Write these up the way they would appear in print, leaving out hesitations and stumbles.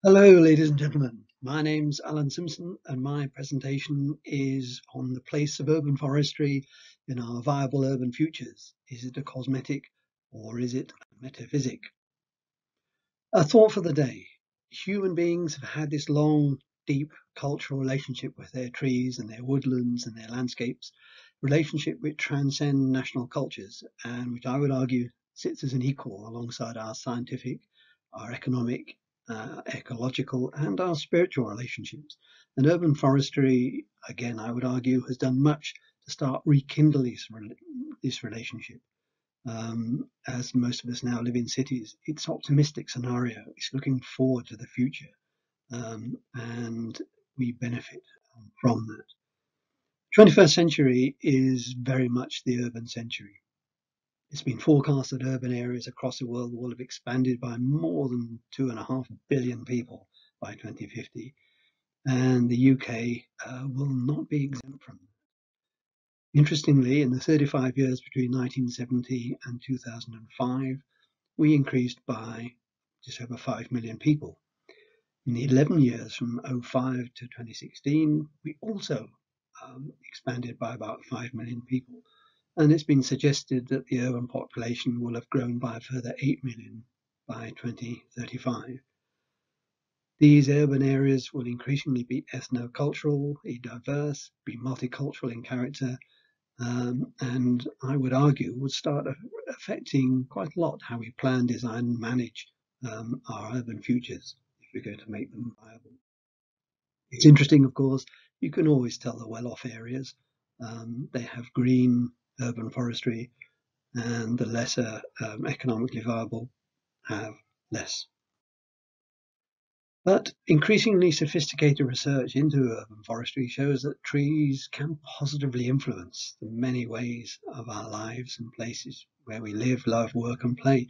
Hello, ladies and gentlemen. My name's Alan Simson, and my presentation is on the place of urban forestry in our viable urban futures. Is it a cosmetic or is it a metaphysic? A thought for the day. Human beings have had this long, deep cultural relationship with their trees and their woodlands and their landscapes, relationship which transcends national cultures and which I would argue sits as an equal alongside our scientific, our economic, ecological, and our spiritual relationships. And urban forestry, again, I would argue, has done much to start rekindle this relationship. As most of us now live in cities, it's optimistic scenario. It's looking forward to the future, and we benefit from that. 21st century is very much the urban century. It's been forecast that urban areas across the world will have expanded by more than 2.5 billion people by 2050, and the UK will not be exempt from that. Interestingly, in the 35 years between 1970 and 2005, we increased by just over 5 million people. In the 11 years from '05 to 2016, we also expanded by about 5 million people. And it's been suggested that the urban population will have grown by a further 8 million by 2035. These urban areas will increasingly be ethno-cultural, diverse, be multicultural in character, and I would argue would start affecting quite a lot how we plan, design, and manage our urban futures if we're going to make them viable. It's interesting, of course, you can always tell the well-off areas. They have green urban forestry, and the lesser economically viable have less. But increasingly sophisticated research into urban forestry shows that trees can positively influence the many ways of our lives and places where we live, love, work, and play.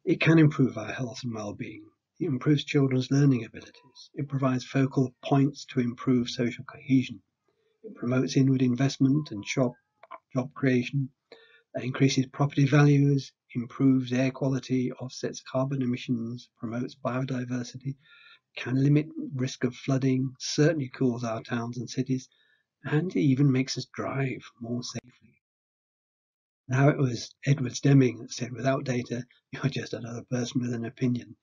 It can improve our health and well-being. It improves children's learning abilities. It provides focal points to improve social cohesion. It promotes inward investment and job creation. It increases property values, improves air quality, offsets carbon emissions, promotes biodiversity, can limit risk of flooding, certainly cools our towns and cities, and even makes us drive more safely. Now, it was Edward Deming that said, without data, you're just another person with an opinion.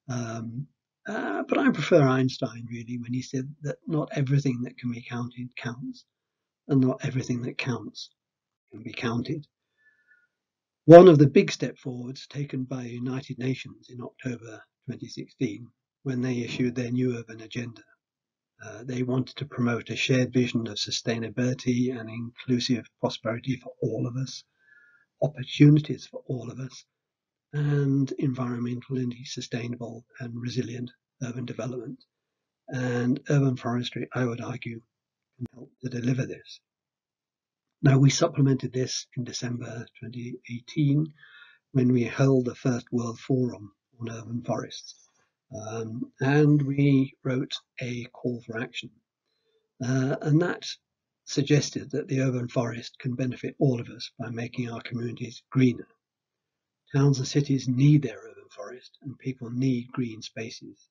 But I prefer Einstein, really, when he said that not everything that can be counted counts, and not everything that counts can be counted. One of the big step forwards taken by the United Nations in October 2016, when they issued their new urban agenda. They wanted to promote a shared vision of sustainability and inclusive prosperity for all of us, opportunities for all of us, and environmentally sustainable and resilient urban development. And urban forestry, I would argue, can help to deliver this. Now, we supplemented this in December 2018 when we held the first World Forum on urban forests. And we wrote a call for action. And that suggested that the urban forest can benefit all of us by making our communities greener. Towns and cities need their urban forest, and people need green spaces.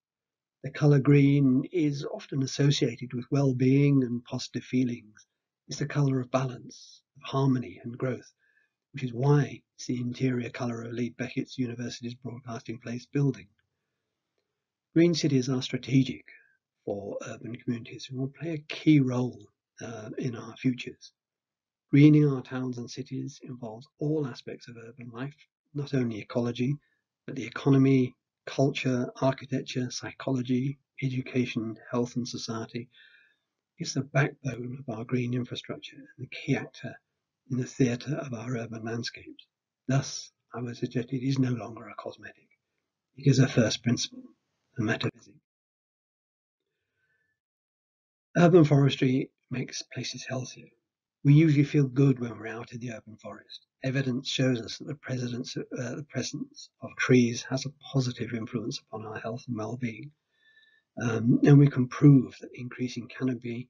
The colour green is often associated with well-being and positive feelings. It's the colour of balance, of harmony and growth, which is why it's the interior colour of Lee Beckett's University's Broadcasting Place building. Green cities are strategic for urban communities and will play a key role in our futures. Greening our towns and cities involves all aspects of urban life, not only ecology, but the economy, culture, architecture, psychology, education, health and society. It's the backbone of our green infrastructure and the key actor in the theatre of our urban landscapes. Thus, I would suggest it is no longer a cosmetic. It is a first principle, a metaphysic. Urban forestry makes places healthier. We usually feel good when we're out in the open forest. Evidence shows us that the presence of trees has a positive influence upon our health and well-being. And we can prove that increasing canopy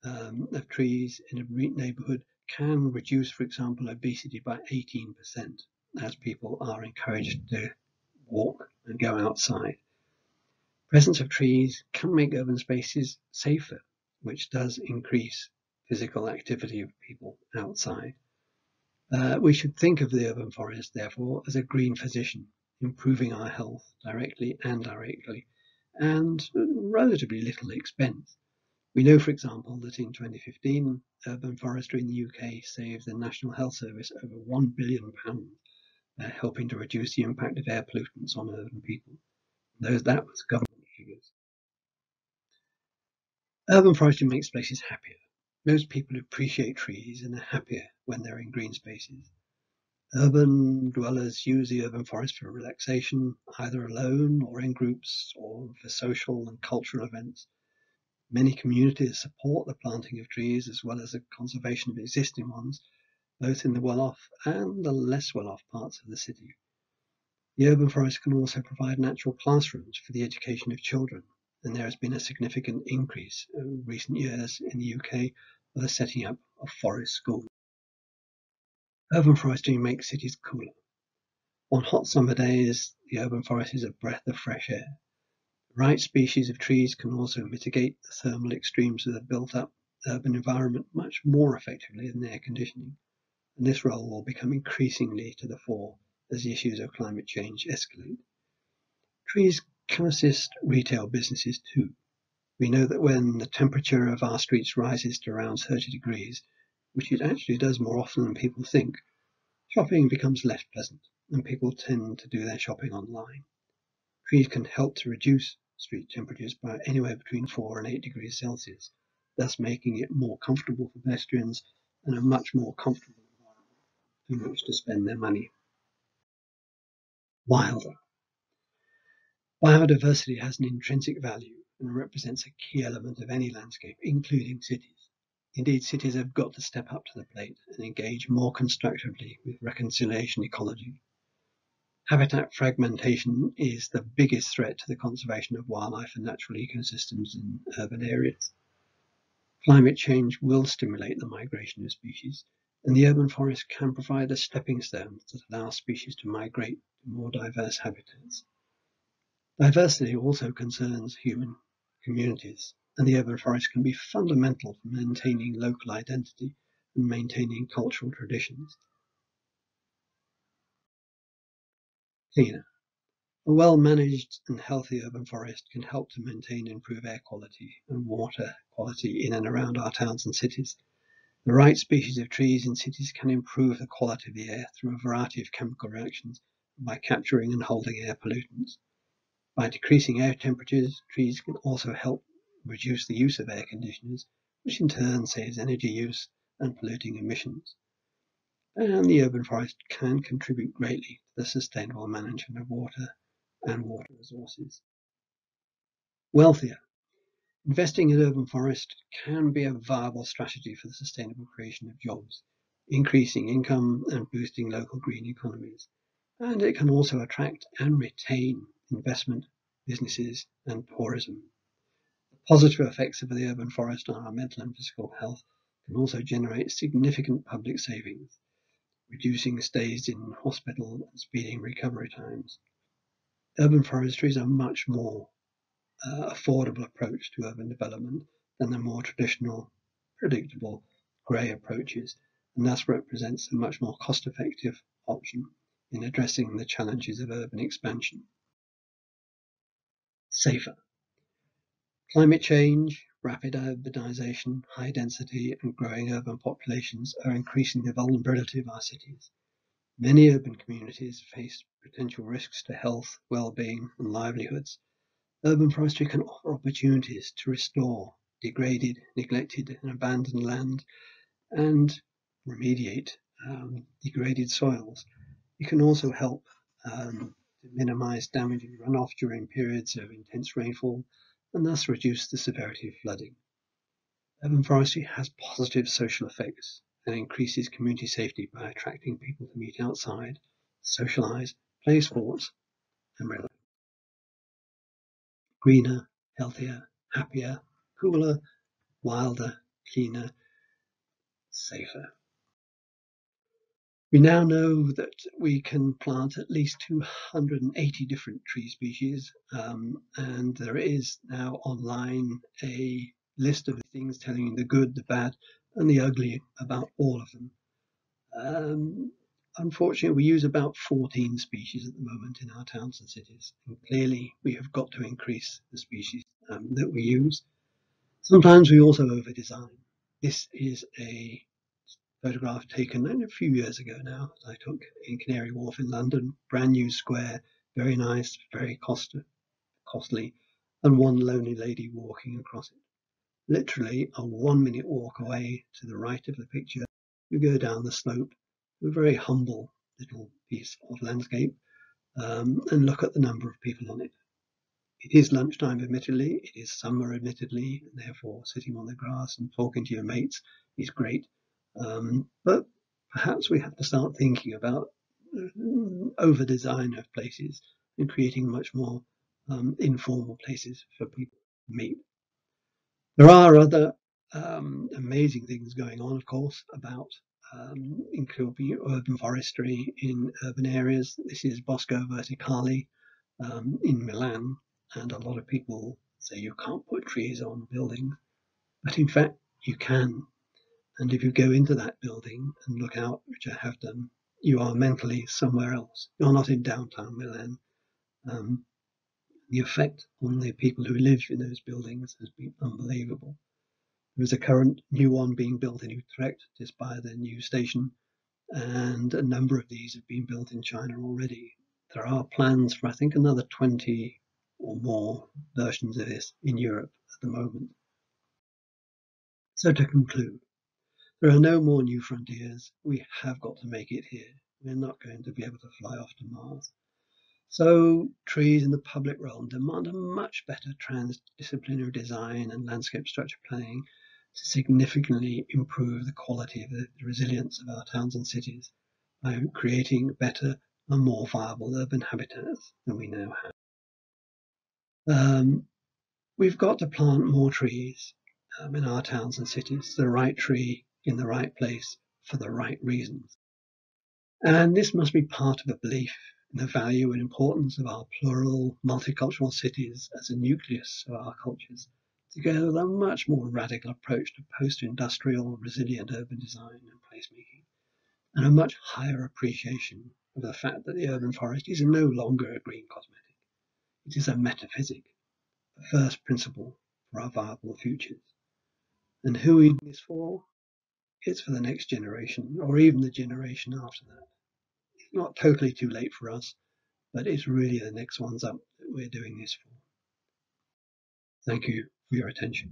of trees in a neighbourhood can reduce, for example, obesity by 18%, as people are encouraged to walk and go outside. Presence of trees can make urban spaces safer, which does increase physical activity of people outside. We should think of the urban forest, therefore, as a green physician, improving our health directly and indirectly, and relatively little expense. We know, for example, that in 2015, urban forestry in the UK saved the National Health Service over £1 billion, helping to reduce the impact of air pollutants on urban people. That was government figures. Urban forestry makes places happier. Most people appreciate trees and are happier when they're in green spaces. Urban dwellers use the urban forest for relaxation, either alone or in groups or for social and cultural events. Many communities support the planting of trees as well as the conservation of existing ones, both in the well-off and the less well-off parts of the city. The urban forest can also provide natural classrooms for the education of children, and there has been a significant increase in recent years in the UK for the setting up of forest schools. Urban forestry makes cities cooler. On hot summer days, the urban forest is a breath of fresh air. The right species of trees can also mitigate the thermal extremes of the built-up urban environment much more effectively than air conditioning, and this role will become increasingly to the fore as the issues of climate change escalate. Trees can assist retail businesses too. We know that when the temperature of our streets rises to around 30 degrees, which it actually does more often than people think, shopping becomes less pleasant and people tend to do their shopping online. Trees can help to reduce street temperatures by anywhere between 4 and 8 degrees Celsius, thus making it more comfortable for pedestrians and a much more comfortable environment in which to spend their money. Wilder. Biodiversity has an intrinsic value and represents a key element of any landscape, including cities. Indeed, cities have got to step up to the plate and engage more constructively with reconciliation ecology. Habitat fragmentation is the biggest threat to the conservation of wildlife and natural ecosystems in urban areas. Climate change will stimulate the migration of species, and the urban forest can provide a stepping stone that allows species to migrate to more diverse habitats. Diversity also concerns human communities, and the urban forest can be fundamental for maintaining local identity and maintaining cultural traditions. Cleaner. A well-managed and healthy urban forest can help to maintain and improve air quality and water quality in and around our towns and cities. The right species of trees in cities can improve the quality of the air through a variety of chemical reactions by capturing and holding air pollutants. By decreasing air temperatures, trees can also help reduce the use of air conditioners, which in turn saves energy use and polluting emissions. And the urban forest can contribute greatly to the sustainable management of water and water resources. Wealthier. Investing in urban forest can be a viable strategy for the sustainable creation of jobs, increasing income and boosting local green economies. And it can also attract and retain investment, businesses, and tourism. The positive effects of the urban forest on our mental and physical health can also generate significant public savings, reducing stays in hospital and speeding recovery times. Urban forestry is a much more affordable approach to urban development than the more traditional, predictable, grey approaches, and thus represents a much more cost-effective option in addressing the challenges of urban expansion. Safer. Climate change, rapid urbanization, high density, and growing urban populations are increasing the vulnerability of our cities. Many urban communities face potential risks to health, well-being, and livelihoods. Urban forestry can offer opportunities to restore degraded, neglected, and abandoned land and remediate degraded soils. It can also help to minimize damaging runoff during periods of intense rainfall and thus reduce the severity of flooding. Urban forestry has positive social effects and increases community safety by attracting people to meet outside, socialize, play sports, and relax. Greener, healthier, happier, cooler, wilder, cleaner, safer. We now know that we can plant at least 280 different tree species, and there is now online a list of things telling you the good, the bad, and the ugly about all of them. Unfortunately, we use about 14 species at the moment in our towns and cities, and clearly we have got to increase the species that we use. Sometimes we also over-design. This is a photograph taken a few years ago now, I took in Canary Wharf in London. Brand new square, very nice, very costly, and one lonely lady walking across it. Literally a 1-minute walk away to the right of the picture, you go down the slope, a very humble little piece of landscape, and look at the number of people on it. It is lunchtime, admittedly. It is summer, admittedly, and therefore sitting on the grass and talking to your mates is great. But perhaps we have to start thinking about over-design of places and creating much more informal places for people to meet. There are other amazing things going on, of course, about including urban forestry in urban areas. This is Bosco Verticale in Milan, and a lot of people say you can't put trees on buildings, but in fact you can. And if you go into that building and look out, which I have done, you are mentally somewhere else. You're not in downtown Milan. The effect on the people who live in those buildings has been unbelievable. There is a current new one being built in Utrecht just by the new station, and a number of these have been built in China already. There are plans for, I think, another 20 or more versions of this in Europe at the moment. So to conclude, there are no more new frontiers. We have got to make it here. We're not going to be able to fly off to Mars. So trees in the public realm demand a much better transdisciplinary design and landscape structure planning to significantly improve the quality of the resilience of our towns and cities by creating better and more viable urban habitats than we now have. We've got to plant more trees in our towns and cities, the right tree in the right place for the right reasons. And this must be part of a belief in the value and importance of our plural, multicultural cities as a nucleus of our cultures, together with a much more radical approach to post-industrial, resilient urban design and placemaking, and a much higher appreciation of the fact that the urban forest is no longer a green cosmetic. It is a metaphysic, the first principle for our viable futures. And who are we doing this for? It's for the next generation, or even the generation after that. It's not totally too late for us, but it's really the next ones up that we're doing this for. Thank you for your attention.